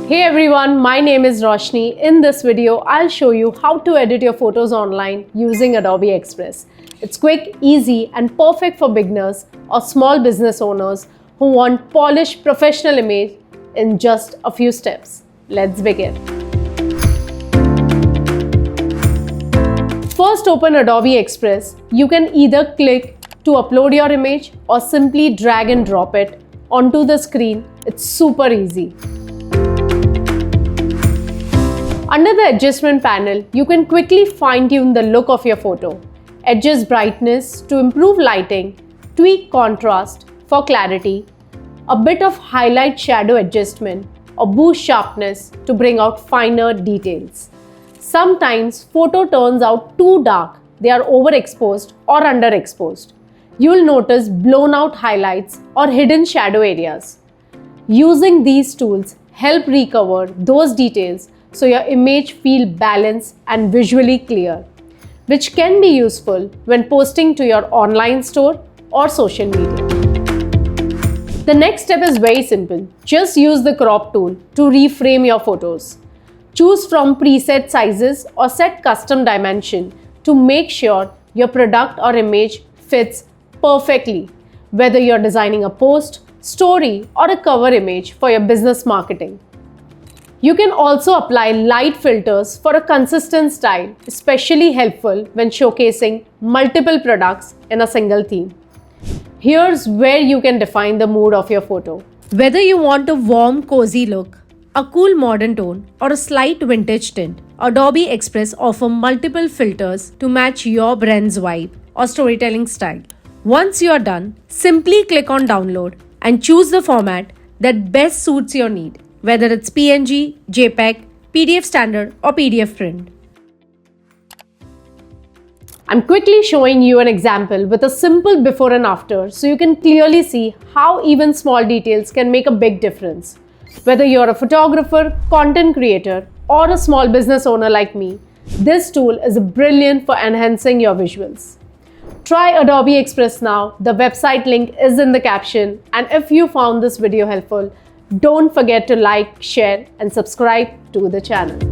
Hey everyone, my name is Roshni. In this video, I'll show you how to edit your photos online using Adobe Express. It's quick, easy, and perfect for beginners or small business owners who want polished professional image in just a few steps. Let's begin. First, open Adobe Express. You can either click to upload your image or simply drag and drop it onto the screen. It's super easy. Under the adjustment panel, you can quickly fine-tune the look of your photo, adjust brightness to improve lighting, tweak contrast for clarity, a bit of highlight shadow adjustment, or boost sharpness to bring out finer details. Sometimes photo turns out too dark, they are overexposed or underexposed. You'll notice blown out highlights or hidden shadow areas. Using these tools help recover those details so your image feels balanced and visually clear, which can be useful when posting to your online store or social media. The next step is very simple. Just use the crop tool to reframe your photos. Choose from preset sizes or set custom dimension to make sure your product or image fits perfectly, whether you're designing a post, story, or a cover image for your business marketing. You can also apply light filters for a consistent style, especially helpful when showcasing multiple products in a single theme. Here's where you can define the mood of your photo. Whether you want a warm, cozy look, a cool modern tone, or a slight vintage tint, Adobe Express offers multiple filters to match your brand's vibe or storytelling style. Once you are done, simply click on download and choose the format that best suits your need, whether it's PNG, JPEG, PDF standard, or PDF print. I'm quickly showing you an example with a simple before and after so you can clearly see how even small details can make a big difference. Whether you're a photographer, content creator, or a small business owner like me, this tool is brilliant for enhancing your visuals. Try Adobe Express now. The website link is in the caption. And if you found this video helpful, don't forget to like, share, and subscribe to the channel.